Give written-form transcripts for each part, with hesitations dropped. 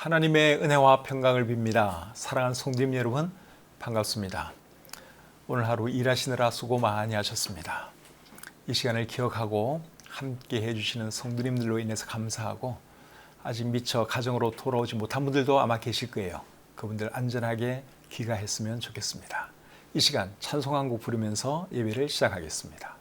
하나님의 은혜와 평강을 빕니다. 사랑하는 성도님 여러분, 반갑습니다. 오늘 하루 일하시느라 수고 많이 하셨습니다. 이 시간을 기억하고 함께 해주시는 성도님들로 인해서 감사하고, 아직 미처 가정으로 돌아오지 못한 분들도 아마 계실 거예요. 그분들 안전하게 귀가했으면 좋겠습니다. 이 시간 찬송 한 곡 부르면서 예배를 시작하겠습니다.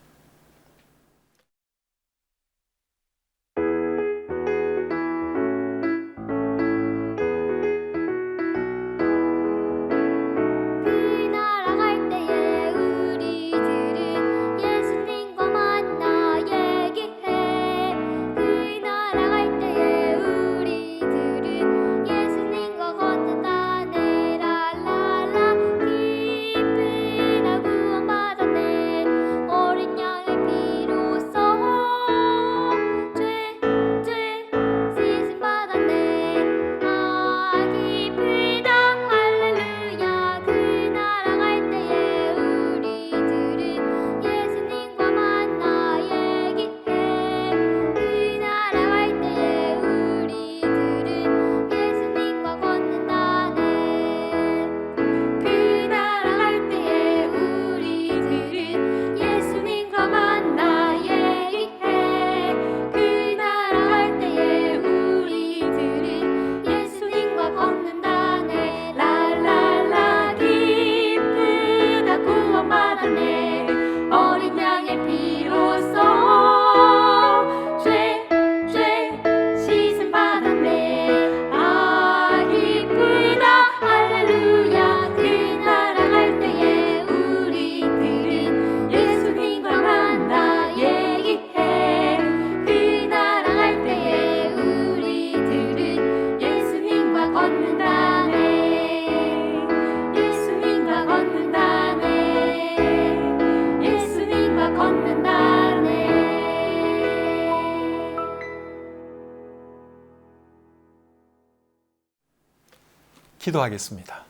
기도하겠습니다.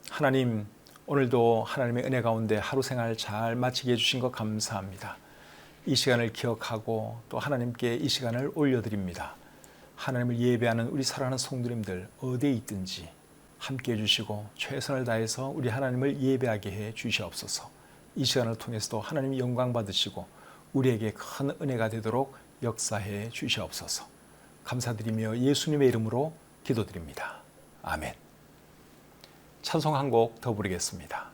하나님, 오늘도 하나님의 은혜 가운데 하루 생활 잘 마치게 해주신 것 감사합니다. 이 시간을 기억하고 또 하나님께 이 시간을 올려드립니다. 하나님을 예배하는 우리 사랑하는 성도님들 어디에 있든지 함께 해주시고 최선을 다해서 우리 하나님을 예배하게 해 주시옵소서. 이 시간을 통해서도 하나님 영광 받으시고 우리에게 큰 은혜가 되도록 역사해 주시옵소서. 감사드리며 예수님의 이름으로 기도드립니다. 아멘. 찬송 한 곡 더 부르겠습니다.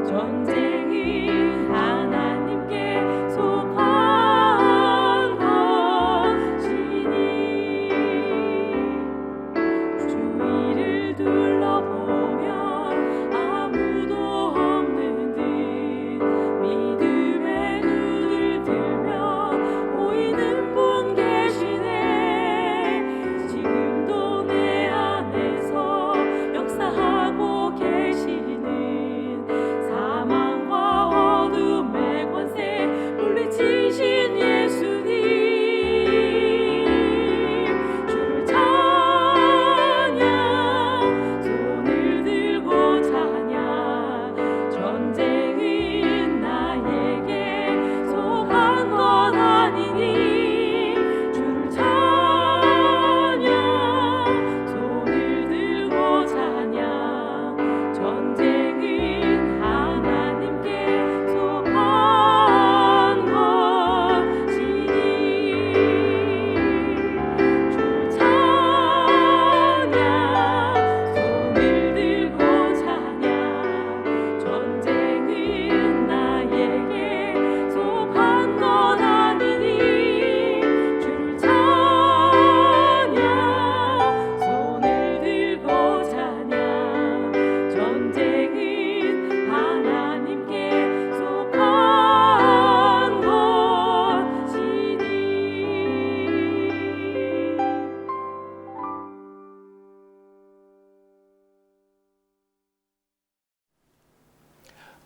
전쟁이 하나님께 속한 것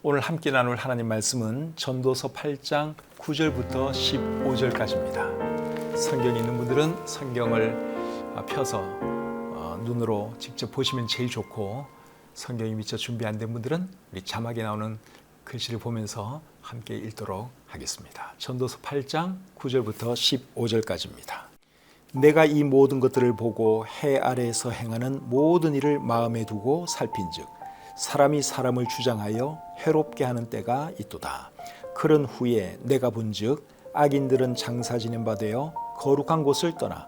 오늘 함께 나눌 하나님 말씀은 전도서 8장 9절부터 15절까지입니다. 성경이 있는 분들은 성경을 펴서 눈으로 직접 보시면 제일 좋고, 성경이 미처 준비 안 된 분들은 우리 자막에 나오는 글씨를 보면서 함께 읽도록 하겠습니다. 전도서 8장 9절부터 15절까지입니다. 내가 이 모든 것들을 보고 해 아래에서 행하는 모든 일을 마음에 두고 살핀즉 사람이 사람을 주장하여 해롭게 하는 때가 있도다. 그런 후에 내가 본즉 악인들은 장사 지낸 바 되어 거룩한 곳을 떠나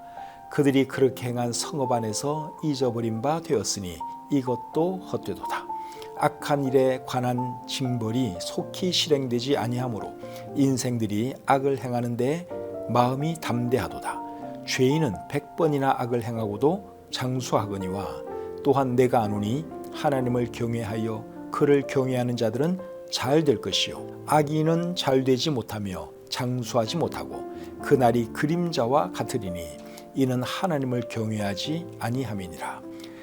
그들이 그렇게 행한 성읍 안에서 잊어버린 바 되었으니 이것도 헛되도다. 악한 일에 관한 징벌이 속히 실행되지 아니하므로 인생들이 악을 행하는데 마음이 담대하도다. 죄인은 100번이나 악을 행하고도 장수하거니와 또한 내가 아노니 하나님을 경외하여 그를 경외하는 자들은 잘 될 것이요 악인은 잘 되지 못하며 장수하지 못하고 그날이 그림자와 같으리니 이는 하나님을 경외하지 아니함이니라.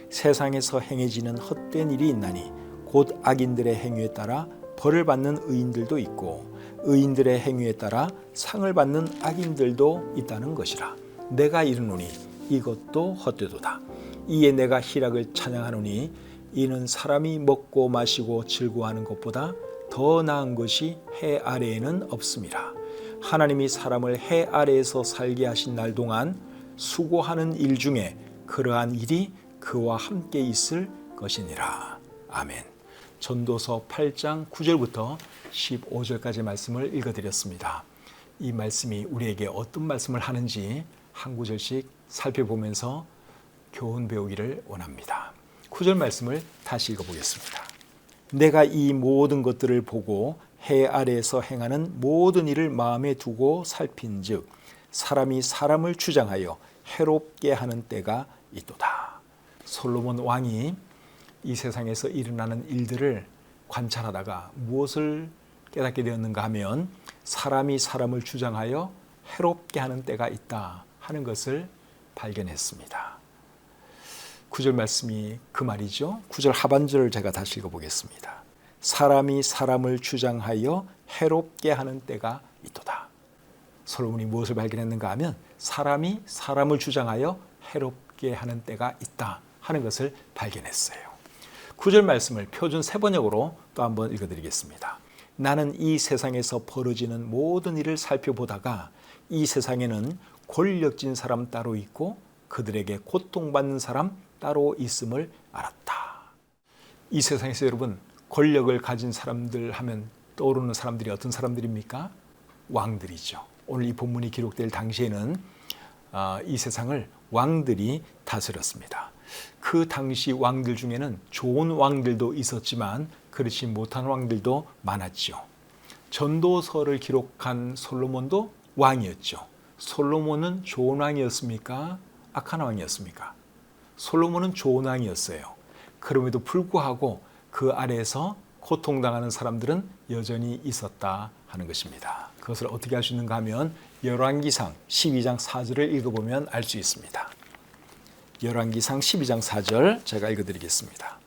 세상에서 행해지는 헛된 일이 있나니 곧 악인들의 행위에 따라 벌을 받는 의인들도 있고 의인들의 행위에 따라 상을 받는 악인들도 있다는 것이라. 내가 이르노니 이것도 헛되도다. 이에 내가 희락을 찬양하노니 이는 사람이 먹고 마시고 즐거워하는 것보다 더 나은 것이 해 아래에는 없음이라. 하나님이 사람을 해 아래에서 살게 하신 날 동안 수고하는 일 중에 그러한 일이 그와 함께 있을 것이니라. 아멘. 전도서 8장 9절부터 15절까지 말씀을 읽어드렸습니다. 이 말씀이 우리에게 어떤 말씀을 하는지 한 구절씩 살펴보면서 교훈 배우기를 원합니다. 9절 말씀을 다시 읽어보겠습니다. 내가 이 모든 것들을 보고 해 아래에서 행하는 모든 일을 마음에 두고 살핀즉 사람이 사람을 주장하여 해롭게 하는 때가 있도다. 솔로몬 왕이 이 세상에서 일어나는 일들을 관찰하다가 무엇을 깨닫게 되었는가 하면 사람이 사람을 주장하여 해롭게 하는 때가 있다 하는 것을 발견했습니다. 9절 말씀이 그 말이죠. 9절 하반절을 제가 다시 읽어보겠습니다. 사람이 사람을 주장하여 해롭게 하는 때가 있도다. 솔로몬이 무엇을 발견했는가 하면 사람이 사람을 주장하여 해롭게 하는 때가 있다 하는 것을 발견했어요. 9절 말씀을 표준 세번역으로 또 한번 읽어드리겠습니다. 나는 이 세상에서 벌어지는 모든 일을 살펴보다가 이 세상에는 권력진 사람 따로 있고 그들에게 고통받는 사람 따로 있음을 알았다. 이 세상에서 여러분 권력을 가진 사람들 하면 떠오르는 사람들이 어떤 사람들입니까? 왕들이죠. 오늘 이 본문이 기록될 당시에는 이 세상을 왕들이 다스렸습니다. 그 당시 왕들 중에는 좋은 왕들도 있었지만 그렇지 못한 왕들도 많았죠. 전도서를 기록한 솔로몬도 왕이었죠. 솔로몬은 좋은 왕이었습니까? 악한 왕이었습니까? 솔로몬은 좋은 왕이었어요. 그럼에도 불구하고 그 아래에서 고통당하는 사람들은 여전히 있었다 하는 것입니다. 그것을 어떻게 알 수 있는가 하면 열왕기상 12장 4절을 읽어보면 알 수 있습니다. 열왕기상 12장 4절 제가 읽어드리겠습니다.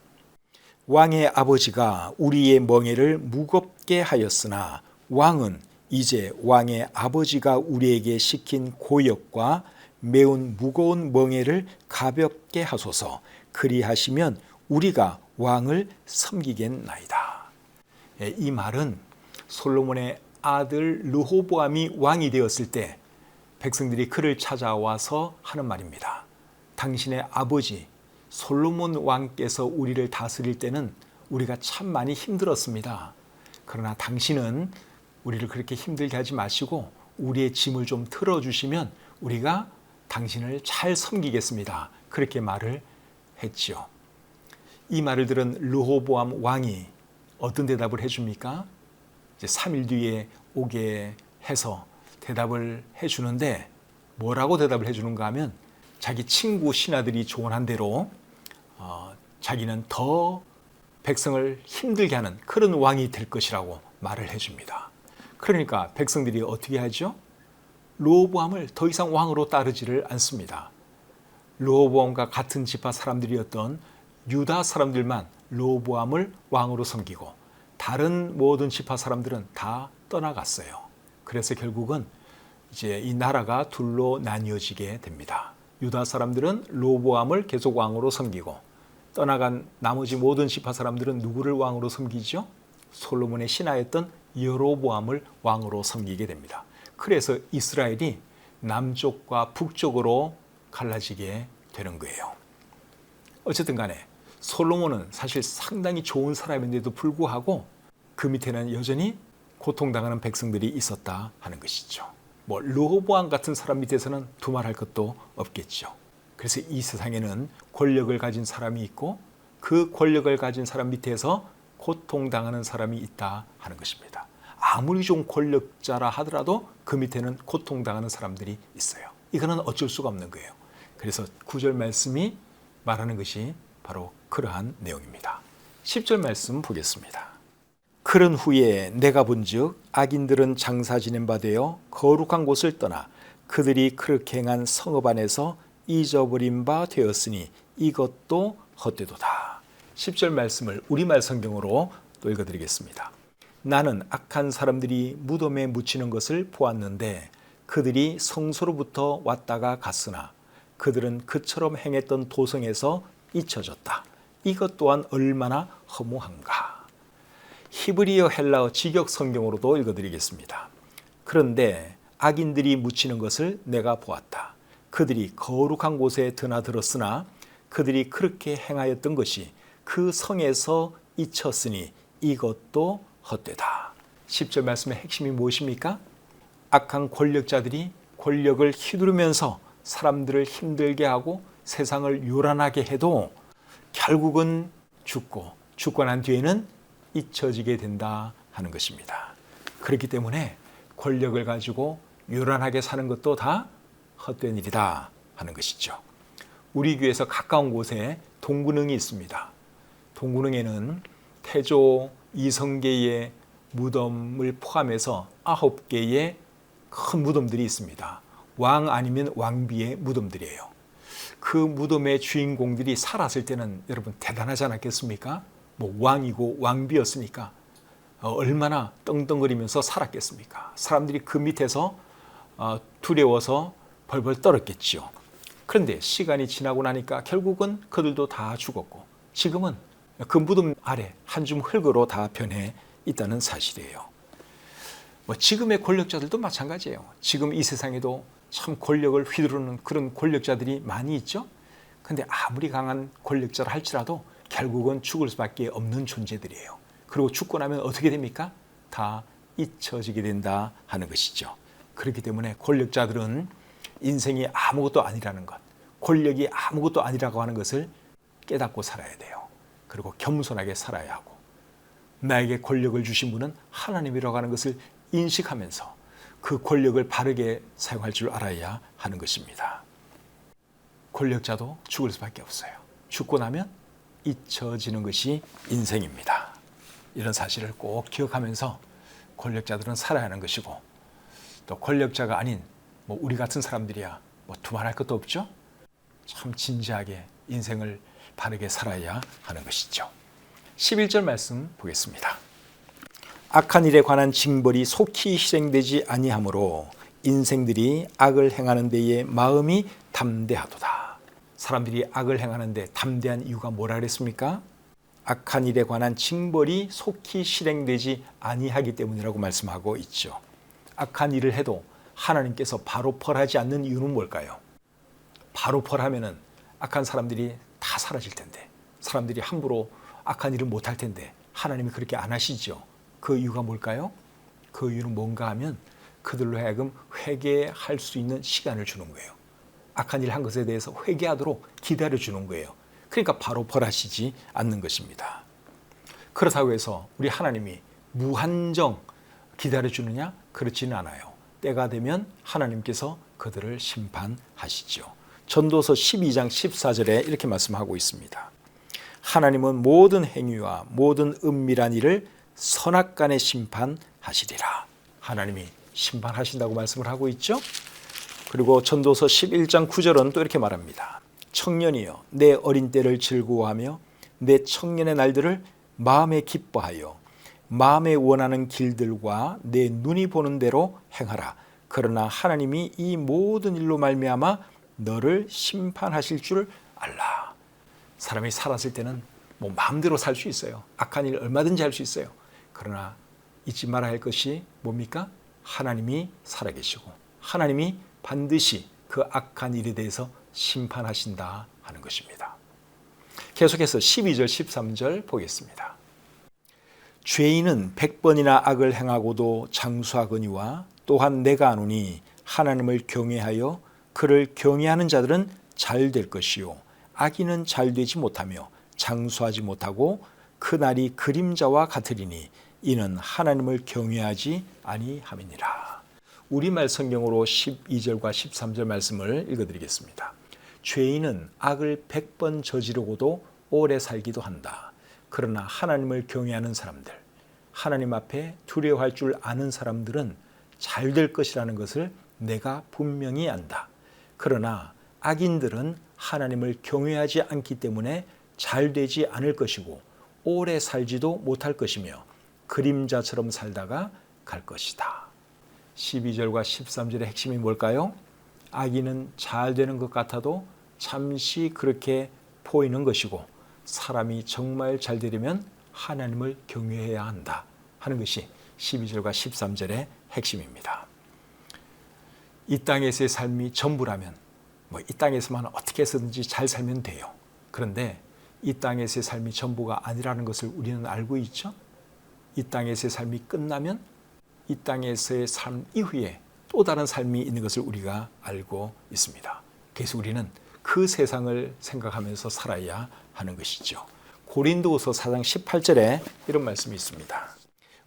왕의 아버지가 우리의 멍에를 무겁게 하였으나 왕은 이제 왕의 아버지가 우리에게 시킨 고역과 매운 무거운 멍에를 가볍게 하소서. 그리하시면 우리가 왕을 섬기겠나이다. 이 말은 솔로몬의 아들 르호보암이 왕이 되었을 때 백성들이 그를 찾아와서 하는 말입니다. 당신의 아버지 솔로몬 왕께서 우리를 다스릴 때는 우리가 참 많이 힘들었습니다. 그러나 당신은 우리를 그렇게 힘들게 하지 마시고 우리의 짐을 좀 틀어주시면 우리가 당신을 잘 섬기겠습니다. 그렇게 말을 했지요. 이 말을 들은 르호보암 왕이 어떤 대답을 해줍니까? 이제 3일 뒤에 오게 해서 대답을 해주는데 뭐라고 대답을 해주는가 하면 자기 친구 신하들이 조언한 대로 자기는 더 백성을 힘들게 하는 그런 왕이 될 것이라고 말을 해줍니다. 그러니까 백성들이 어떻게 하죠? 르호보암을 더 이상 왕으로 따르지를 않습니다. 르호보암과 같은 지파 사람들이었던 유다 사람들만 르호보암을 왕으로 섬기고 다른 모든 지파 사람들은 다 떠나갔어요. 그래서 결국은 이제 이 나라가 둘로 나뉘어지게 됩니다. 유다 사람들은 로보암을 계속 왕으로 섬기고 떠나간 나머지 모든 지파 사람들은 누구를 왕으로 섬기죠? 솔로몬의 신하였던 여로보암을 왕으로 섬기게 됩니다. 그래서 이스라엘이 남쪽과 북쪽으로 갈라지게 되는 거예요. 어쨌든 간에 솔로몬은 사실 상당히 좋은 사람인데도 불구하고 그 밑에는 여전히 고통당하는 백성들이 있었다 하는 것이죠. 뭐 르호보암 같은 사람 밑에서는 두말할 것도 없겠죠. 그래서 이 세상에는 권력을 가진 사람이 있고 그 권력을 가진 사람 밑에서 고통당하는 사람이 있다 하는 것입니다. 아무리 좀 권력자라 하더라도 그 밑에는 고통당하는 사람들이 있어요. 이거는 어쩔 수가 없는 거예요. 그래서 9절 말씀이 말하는 것이 바로 그러한 내용입니다. 10절 말씀 보겠습니다. 그런 후에 내가 본즉 악인들은 장사 지낸 바 되어 거룩한 곳을 떠나 그들이 그렇게 행한 성읍 안에서 잊어버린 바 되었으니 이것도 헛되도다. 10절 말씀을 우리말 성경으로 또 읽어드리겠습니다. 나는 악한 사람들이 무덤에 묻히는 것을 보았는데 그들이 성소로부터 왔다가 갔으나 그들은 그처럼 행했던 도성에서 잊혀졌다. 이것 또한 얼마나 허무한가. 히브리어 헬라어 직역 성경으로도 읽어드리겠습니다. 그런데 악인들이 묻히는 것을 내가 보았다. 그들이 거룩한 곳에 드나들었으나 그들이 그렇게 행하였던 것이 그 성에서 잊혔으니 이것도 헛되다. 10절 말씀의 핵심이 무엇입니까? 악한 권력자들이 권력을 휘두르면서 사람들을 힘들게 하고 세상을 요란하게 해도 결국은 죽고 난 뒤에는 잊혀지게 된다 하는 것입니다. 그렇기 때문에 권력을 가지고 요란하게 사는 것도 다 헛된 일이다 하는 것이죠. 우리 교회에서 가까운 곳에 동군릉이 있습니다. 동군릉에는 태조 이성계의 무덤을 포함해서 9개의 큰 무덤들이 있습니다. 왕 아니면 왕비의 무덤들이에요. 그 무덤의 주인공들이 살았을 때는 여러분 대단하지 않았겠습니까? 뭐 왕이고 왕비였으니까 얼마나 떵떵거리면서 살았겠습니까? 사람들이 그 밑에서 두려워서 벌벌 떨었겠죠. 그런데 시간이 지나고 나니까 결국은 그들도 다 죽었고 지금은 그 무덤 아래 한 줌 흙으로 다 변해 있다는 사실이에요. 뭐 지금의 권력자들도 마찬가지예요. 지금 이 세상에도 참 권력을 휘두르는 그런 권력자들이 많이 있죠. 그런데 아무리 강한 권력자라 할지라도 결국은 죽을 수밖에 없는 존재들이에요. 그리고 죽고 나면 어떻게 됩니까? 다 잊혀지게 된다 하는 것이죠. 그렇기 때문에 권력자들은 인생이 아무것도 아니라는 것, 권력이 아무것도 아니라고 하는 것을 깨닫고 살아야 돼요. 그리고 겸손하게 살아야 하고 나에게 권력을 주신 분은 하나님이라고 하는 것을 인식하면서 그 권력을 바르게 사용할 줄 알아야 하는 것입니다. 권력자도 죽을 수밖에 없어요. 죽고 나면 잊혀지는 것이 인생입니다. 이런 사실을 꼭 기억하면서 권력자들은 살아야 하는 것이고 또 권력자가 아닌 뭐 우리 같은 사람들이야 뭐 두말할 것도 없죠. 참 진지하게 인생을 바르게 살아야 하는 것이죠. 11절 말씀 보겠습니다. 악한 일에 관한 징벌이 속히 실행되지 아니하므로 인생들이 악을 행하는 데에 마음이 담대하도다. 사람들이 악을 행하는 데 담대한 이유가 뭐라 그랬습니까? 악한 일에 관한 징벌이 속히 실행되지 아니하기 때문이라고 말씀하고 있죠. 악한 일을 해도 하나님께서 바로 벌하지 않는 이유는 뭘까요? 바로 벌하면은 악한 사람들이 다 사라질 텐데 사람들이 함부로 악한 일을 못할 텐데 하나님이 그렇게 안 하시죠. 그 이유가 뭘까요? 그 이유는 뭔가 하면 그들로 하여금 회개할 수 있는 시간을 주는 거예요. 악한 일 한 것에 대해서 회개하도록 기다려주는 거예요. 그러니까 바로 벌하시지 않는 것입니다. 그렇다고 해서 우리 하나님이 무한정 기다려주느냐? 그렇지는 않아요. 때가 되면 하나님께서 그들을 심판하시죠. 전도서 12장 14절에 이렇게 말씀하고 있습니다. 하나님은 모든 행위와 모든 은밀한 일을 선악간에 심판하시리라. 하나님이 심판하신다고 말씀을 하고 있죠. 그리고 전도서 11장 9절은 또 이렇게 말합니다. 청년이여 내 어린 때를 즐거워하며 내 청년의 날들을 마음에 기뻐하여 마음에 원하는 길들과 내 눈이 보는 대로 행하라. 그러나 하나님이 이 모든 일로 말미암아 너를 심판하실 줄 알라. 사람이 살았을 때는 뭐 마음대로 살 수 있어요. 악한 일 얼마든지 할 수 있어야 그러나 잊지 말아야 할 것이 뭡니까? 하나님이 살아계시고 하나님이 반드시 그 악한 일에 대해서 심판하신다 하는 것입니다. 계속해서 12절 13절 보겠습니다. 죄인은 100번이나 악을 행하고도 장수하거니와 또한 내가 아노니 하나님을 경외하여 그를 경외하는 자들은 잘 될 것이요 악인은 잘 되지 못하며 장수하지 못하고 그날이 그림자와 같으리니 이는 하나님을 경외하지 아니함이니라. 우리말 성경으로 12절과 13절 말씀을 읽어드리겠습니다. 죄인은 악을 100번 저지르고도 오래 살기도 한다. 그러나 하나님을 경외하는 사람들, 하나님 앞에 두려워할 줄 아는 사람들은 잘 될 것이라는 것을 내가 분명히 안다. 그러나 악인들은 하나님을 경외하지 않기 때문에 잘 되지 않을 것이고 오래 살지도 못할 것이며 그림자처럼 살다가 갈 것이다. 12절과 13절의 핵심이 뭘까요? 악인은 잘 되는 것 같아도 잠시 그렇게 보이는 것이고 사람이 정말 잘 되려면 하나님을 경외해야 한다 하는 것이 12절과 13절의 핵심입니다. 이 땅에서의 삶이 전부라면 이 땅에서만 어떻게 해서든지 잘 살면 돼요. 그런데 이 땅에서의 삶이 전부가 아니라는 것을 우리는 알고 있죠. 이 땅에서의 삶이 끝나면 이 땅에서의 삶 이후에 또 다른 삶이 있는 것을 우리가 알고 있습니다. 그래서 우리는 그 세상을 생각하면서 살아야 하는 것이죠. 고린도후서 4장 18절에 이런 말씀이 있습니다.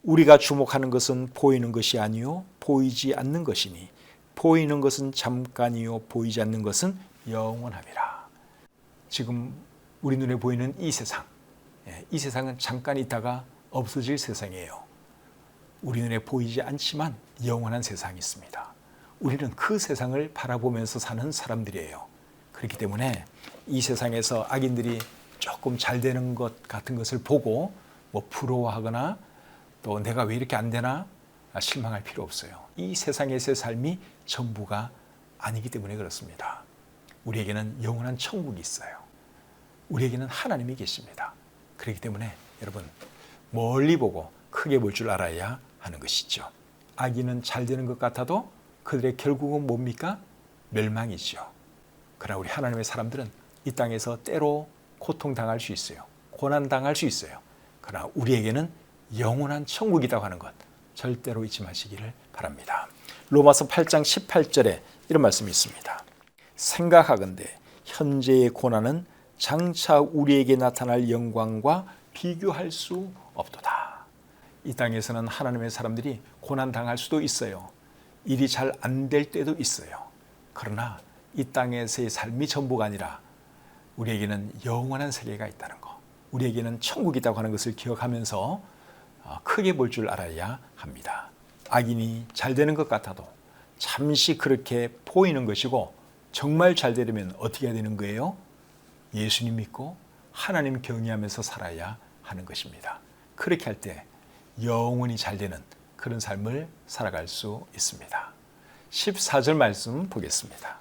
우리가 주목하는 것은 보이는 것이 아니요 보이지 않는 것이니 보이는 것은 잠깐이요 보이지 않는 것은 영원함이라. 지금 우리 눈에 보이는 이 세상, 이 세상은 잠깐 있다가 없어질 세상이에요. 우리 눈에 보이지 않지만 영원한 세상이 있습니다. 우리는 그 세상을 바라보면서 사는 사람들이에요. 그렇기 때문에 이 세상에서 악인들이 조금 잘 되는 것 같은 것을 보고 부러워하거나 또 내가 왜 이렇게 안 되나 실망할 필요 없어요. 이 세상에서의 삶이 전부가 아니기 때문에 그렇습니다. 우리에게는 영원한 천국이 있어요. 우리에게는 하나님이 계십니다. 그렇기 때문에 여러분 멀리 보고 크게 볼 줄 알아야 하는 것이죠. 악인은 잘 되는 것 같아도 그들의 결국은 뭡니까? 멸망이죠. 그러나 우리 하나님의 사람들은 이 땅에서 때로 고통당할 수 있어요. 고난당할 수 있어요. 그러나 우리에게는 영원한 천국이라고 하는 것 절대로 잊지 마시기를 바랍니다. 로마서 8장 18절에 이런 말씀이 있습니다. 생각하건대 현재의 고난은 장차 우리에게 나타날 영광과 비교할 수 없도다. 이 땅에서는 하나님의 사람들이 고난당할 수도 있어요. 일이 잘 안 될 때도 있어요. 그러나 이 땅에서의 삶이 전부가 아니라 우리에게는 영원한 세계가 있다는 것, 우리에게는 천국이 있다고 하는 것을 기억하면서 크게 볼 줄 알아야 합니다. 악인이 잘 되는 것 같아도 잠시 그렇게 보이는 것이고 정말 잘 되려면 어떻게 해야 되는 거예요? 예수님 믿고 하나님 경외하면서 살아야 하는 것입니다. 그렇게 할 때 영원히 잘 되는 그런 삶을 살아갈 수 있습니다. 14절 말씀 보겠습니다.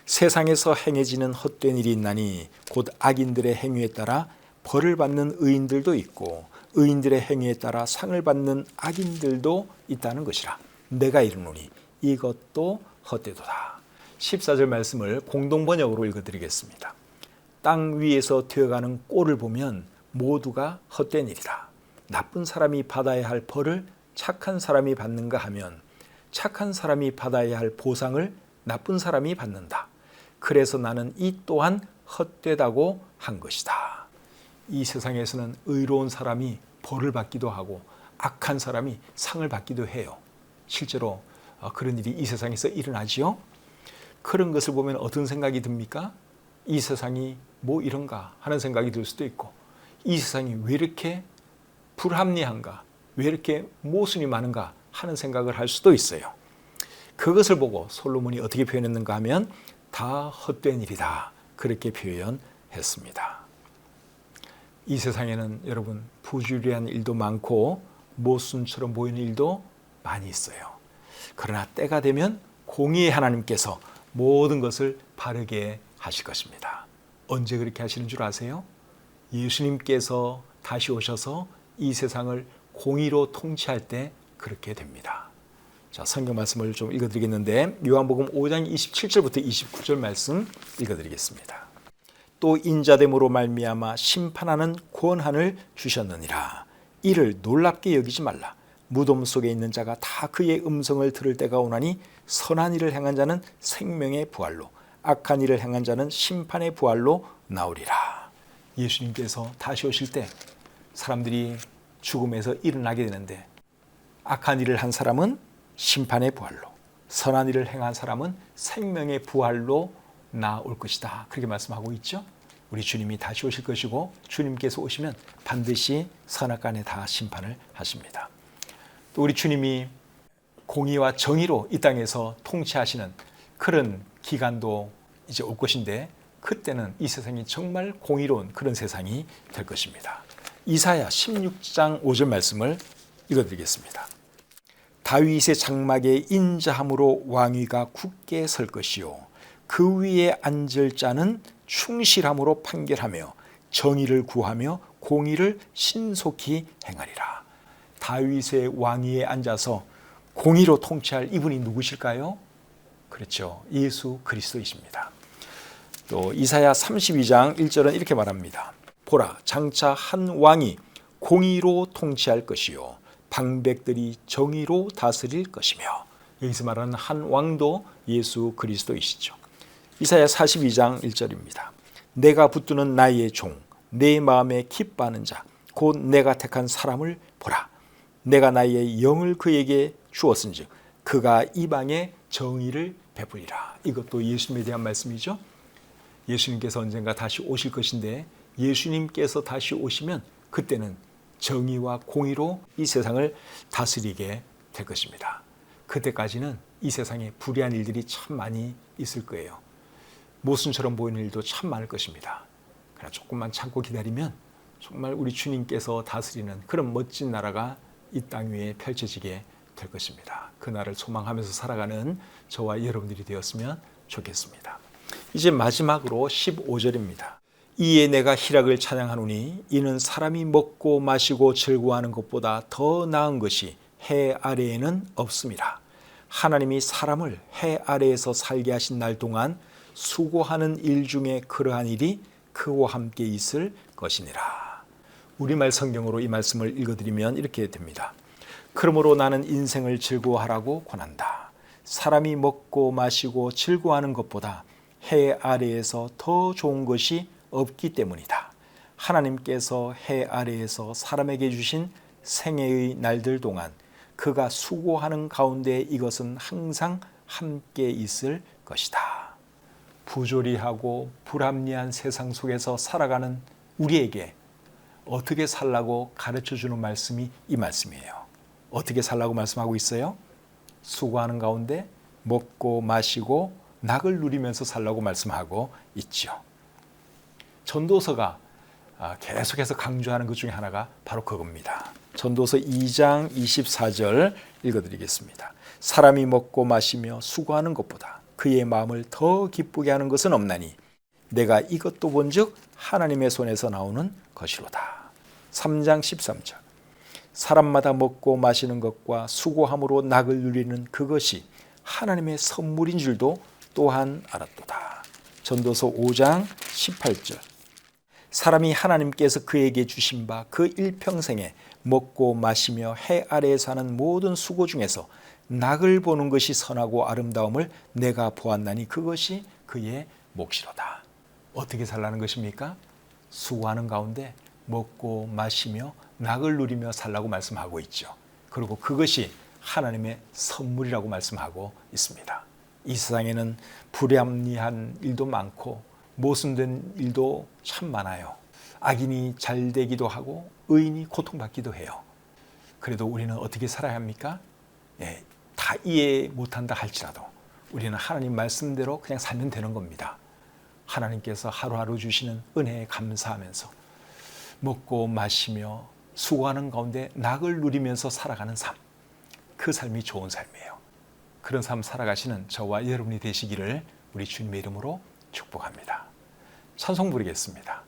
세상에서 행해지는 헛된 일이 있나니 곧 악인들의 행위에 따라 벌을 받는 의인들도 있고 의인들의 행위에 따라 상을 받는 악인들도 있다는 것이라. 내가 이르노니 이것도 헛되도다. 14절 말씀을 공동번역으로 읽어드리겠습니다. 땅 위에서 되어가는 꼴을 보면 모두가 헛된 일이다. 나쁜 사람이 받아야 할 벌을 착한 사람이 받는가 하면 착한 사람이 받아야 할 보상을 나쁜 사람이 받는다. 그래서 나는 이 또한 헛되다고 한 것이다. 이 세상에서는 의로운 사람이 벌을 받기도 하고 악한 사람이 상을 받기도 해요. 실제로 그런 일이 이 세상에서 일어나지요. 그런 것을 보면 어떤 생각이 듭니까? 이 세상이 뭐 이런가 하는 생각이 들 수도 있고 이 세상이 왜 이렇게 불합리한가, 왜 이렇게 모순이 많은가 하는 생각을 할 수도 있어요. 그것을 보고 솔로몬이 어떻게 표현했는가 하면 다 헛된 일이다 그렇게 표현했습니다. 이 세상에는 여러분 부주의한 일도 많고 모순처럼 보이는 일도 많이 있어요. 그러나 때가 되면 공의의 하나님께서 모든 것을 바르게 하실 것입니다. 언제 그렇게 하시는 줄 아세요? 예수님께서 다시 오셔서 이 세상을 공의로 통치할 때 그렇게 됩니다. 자, 성경 말씀을 좀 읽어드리겠는데 요한복음 5장 27절부터 29절 말씀 읽어드리겠습니다. 또 인자됨으로 말미암아 심판하는 권한을 주셨느니라. 이를 놀랍게 여기지 말라. 무덤 속에 있는 자가 다 그의 음성을 들을 때가 오나니 선한 일을 행한 자는 생명의 부활로 악한 일을 행한 자는 심판의 부활로 나오리라. 예수님께서 다시 오실 때 사람들이 죽음에서 일어나게 되는데 악한 일을 한 사람은 심판의 부활로, 선한 일을 행한 사람은 생명의 부활로 나올 것이다. 그렇게 말씀하고 있죠. 우리 주님이 다시 오실 것이고 주님께서 오시면 반드시 선악간에 다 심판을 하십니다. 또 우리 주님이 공의와 정의로 이 땅에서 통치하시는 그런 기간도 이제 올 것인데 그때는 이 세상이 정말 공의로운 그런 세상이 될 것입니다. 이사야 16장 5절 말씀을 읽어드리겠습니다. 다윗의 장막에 인자함으로 왕위가 굳게 설 것이요 그 위에 앉을 자는 충실함으로 판결하며 정의를 구하며 공의를 신속히 행하리라. 다윗의 왕위에 앉아서 공의로 통치할 이분이 누구실까요? 그렇죠. 예수 그리스도이십니다. 또 이사야 32장 1절은 이렇게 말합니다. 보라, 장차 한 왕이 공의로 통치할 것이요 방백들이 정의로 다스릴 것이며. 여기서 말하는 한 왕도 예수 그리스도이시죠. 이사야 42장 1절입니다. 내가 붙드는 나의 종, 내 마음에 기뻐하는 자, 곧 내가 택한 사람을 보라. 내가 나의 영을 그에게 주었은즉 그가 이방에 정의를 베풀리라. 이것도 예수님에 대한 말씀이죠. 예수님께서 언젠가 다시 오실 것인데 예수님께서 다시 오시면 그때는 정의와 공의로 이 세상을 다스리게 될 것입니다. 그때까지는 이 세상에 불의한 일들이 참 많이 있을 거예요. 모순처럼 보이는 일도 참 많을 것입니다. 그러나 조금만 참고 기다리면 정말 우리 주님께서 다스리는 그런 멋진 나라가 이 땅 위에 펼쳐지게 될 것입니다. 그 날을 소망하면서 살아가는 저와 여러분들이 되었으면 좋겠습니다. 이제 마지막으로 15절입니다. 이에 내가 희락을 찬양하노니 이는 사람이 먹고 마시고 즐거워하는 것보다 더 나은 것이 해 아래에는 없음이라. 하나님이 사람을 해 아래에서 살게 하신 날 동안 수고하는 일 중에 그러한 일이 그와 함께 있을 것이니라. 우리말 성경으로 이 말씀을 읽어드리면 이렇게 됩니다. 그러므로 나는 인생을 즐거워하라고 권한다. 사람이 먹고 마시고 즐거워하는 것보다 해 아래에서 더 좋은 것이 없기 때문이다. 하나님께서 해 아래에서 사람에게 주신 생애의 날들 동안 그가 수고하는 가운데 이것은 항상 함께 있을 것이다. 부조리하고 불합리한 세상 속에서 살아가는 우리에게 어떻게 살라고 가르쳐주는 말씀이 이 말씀이에요. 어떻게 살라고 말씀하고 있어요? 수고하는 가운데 먹고 마시고 낙을 누리면서 살라고 말씀하고 있죠. 전도서가 계속해서 강조하는 것 중에 하나가 바로 그겁니다. 전도서 2장 24절 읽어드리겠습니다. 사람이 먹고 마시며 수고하는 것보다 그의 마음을 더 기쁘게 하는 것은 없나니 내가 이것도 본즉 하나님의 손에서 나오는 것이로다. 3장 13절 사람마다 먹고 마시는 것과 수고함으로 낙을 누리는 그것이 하나님의 선물인 줄도 또한 알았도다. 전도서 5장 18절 사람이 하나님께서 그에게 주신 바 그 일평생에 먹고 마시며 해 아래에 사는 모든 수고 중에서 낙을 보는 것이 선하고 아름다움을 내가 보았나니 그것이 그의 몫이로다. 어떻게 살라는 것입니까? 수고하는 가운데 먹고 마시며 낙을 누리며 살라고 말씀하고 있죠. 그리고 그것이 하나님의 선물이라고 말씀하고 있습니다. 이 세상에는 불합리한 일도 많고 모순된 일도 참 많아요. 악인이 잘 되기도 하고 의인이 고통받기도 해요. 그래도 우리는 어떻게 살아야 합니까? 다 이해 못한다 할지라도 우리는 하나님 말씀대로 그냥 살면 되는 겁니다. 하나님께서 하루하루 주시는 은혜에 감사하면서 먹고 마시며 수고하는 가운데 낙을 누리면서 살아가는 삶, 그 삶이 좋은 삶이에요. 그런 삶 살아가시는 저와 여러분이 되시기를 우리 주님의 이름으로 축복합니다. 찬송 부르겠습니다.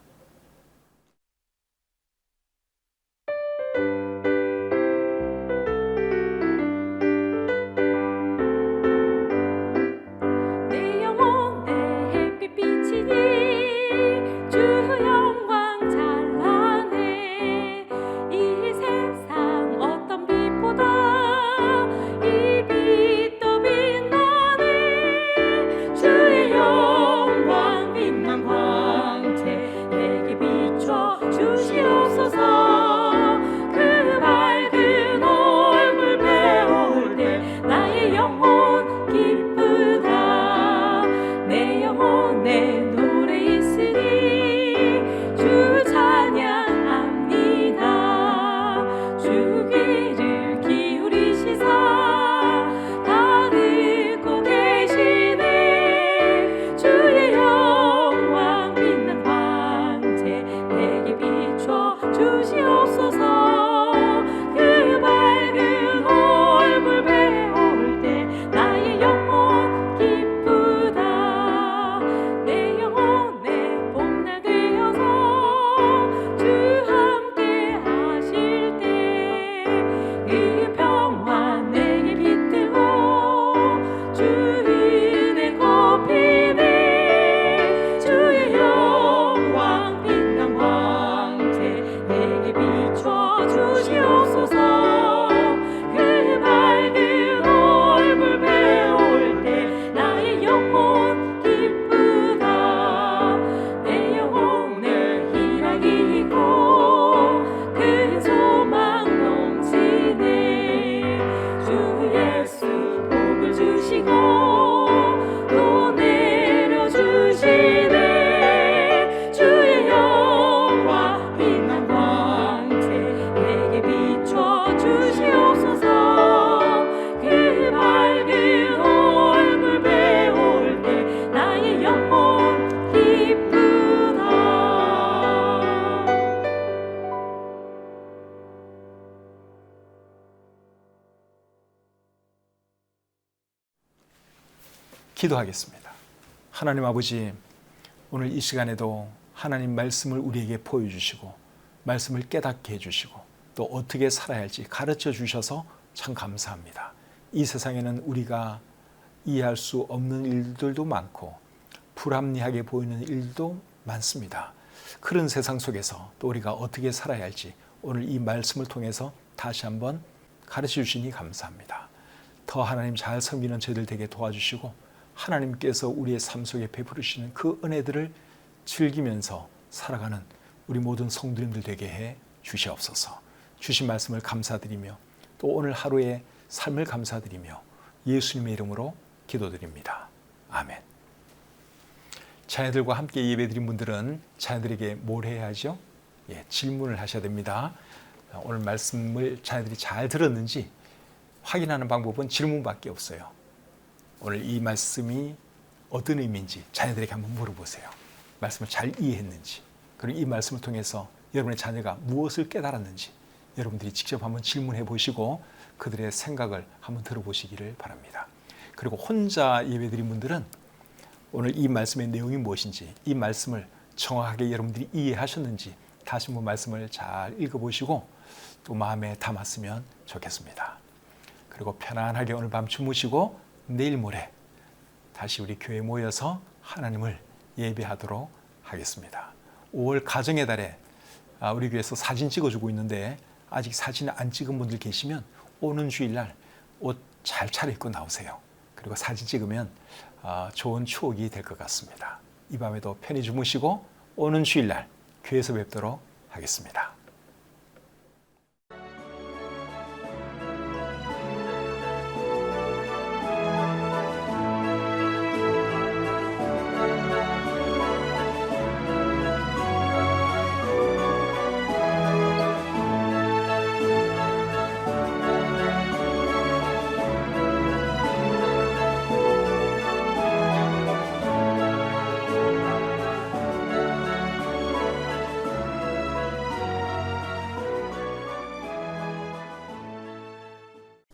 기도하겠습니다. 하나님 아버지, 오늘 이 시간에도 하나님 말씀을 우리에게 보여주시고 말씀을 깨닫게 해주시고 또 어떻게 살아야 할지 가르쳐 주셔서 참 감사합니다. 이 세상에는 우리가 이해할 수 없는 일들도 많고 불합리하게 보이는 일도 많습니다. 그런 세상 속에서 또 우리가 어떻게 살아야 할지 오늘 이 말씀을 통해서 다시 한번 가르쳐 주시니 감사합니다. 더 하나님 잘 섬기는 저희들 되게 도와주시고 하나님께서 우리의 삶 속에 베푸시는 그 은혜들을 즐기면서 살아가는 우리 모든 성도님들 되게 해 주시옵소서. 주신 말씀을 감사드리며 또 오늘 하루의 삶을 감사드리며 예수님의 이름으로 기도드립니다. 아멘. 자녀들과 함께 예배드린 분들은 자녀들에게 뭘 해야 하죠? 질문을 하셔야 됩니다. 오늘 말씀을 자녀들이 잘 들었는지 확인하는 방법은 질문밖에 없어요. 오늘 이 말씀이 어떤 의미인지 자녀들에게 한번 물어보세요. 말씀을 잘 이해했는지, 그리고 이 말씀을 통해서 여러분의 자녀가 무엇을 깨달았는지 여러분들이 직접 한번 질문해 보시고 그들의 생각을 한번 들어보시기를 바랍니다. 그리고 혼자 예배드린 분들은 오늘 이 말씀의 내용이 무엇인지, 이 말씀을 정확하게 여러분들이 이해하셨는지 다시 한번 말씀을 잘 읽어보시고 또 마음에 담았으면 좋겠습니다. 그리고 편안하게 오늘 밤 주무시고 내일 모레 다시 우리 교회에 모여서 하나님을 예배하도록 하겠습니다. 5월 가정의 달에 우리 교회에서 사진 찍어주고 있는데 아직 사진 안 찍은 분들 계시면 오는 주일날 옷 잘 차려입고 나오세요. 그리고 사진 찍으면 좋은 추억이 될 것 같습니다. 이 밤에도 편히 주무시고 오는 주일날 교회에서 뵙도록 하겠습니다.